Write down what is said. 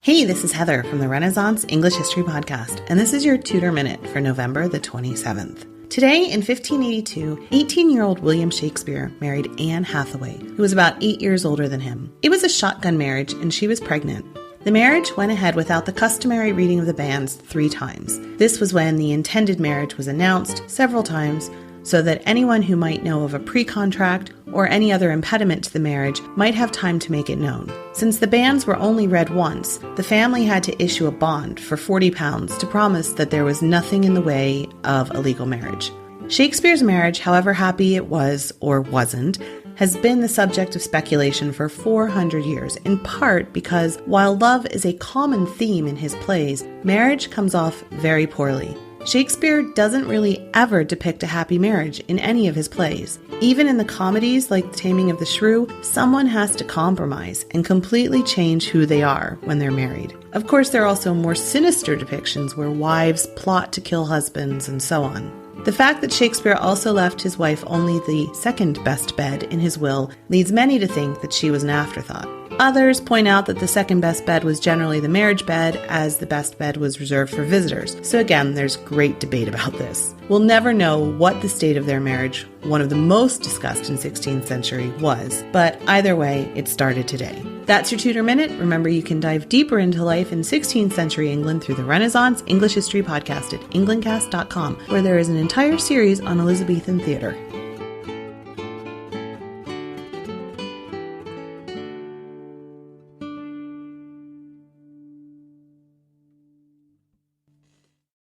Hey, this is Heather from the Renaissance English History Podcast, and this is your Tudor Minute for November the 27th. Today, in 1582, 18-year-old William Shakespeare married Anne Hathaway, who was about 8 years older than him. It was a shotgun marriage, and she was pregnant. The marriage went ahead without the customary reading of the banns 3 times. This was when the intended marriage was announced several times, so that anyone who might know of a pre-contract or any other impediment to the marriage might have time to make it known. Since the banns were only read once, the family had to issue a bond for £40 to promise that there was nothing in the way of a legal marriage. Shakespeare's marriage, however happy it was or wasn't, has been the subject of speculation for 400 years, in part because while love is a common theme in his plays, marriage comes off very poorly. Shakespeare doesn't really ever depict a happy marriage in any of his plays. Even in the comedies like The Taming of the Shrew, someone has to compromise and completely change who they are when they're married. Of course, there are also more sinister depictions where wives plot to kill husbands and so on. The fact that Shakespeare also left his wife only the second best bed in his will leads many to think that she was an afterthought. Others point out that the second best bed was generally the marriage bed, as the best bed was reserved for visitors. So again, there's great debate about this. We'll never know what the state of their marriage, one of the most discussed in 16th century, was. But either way, it started today. That's your Tudor Minute. Remember, you can dive deeper into life in 16th century England through the Renaissance English History Podcast at englandcast.com, where there is an entire series on Elizabethan theatre.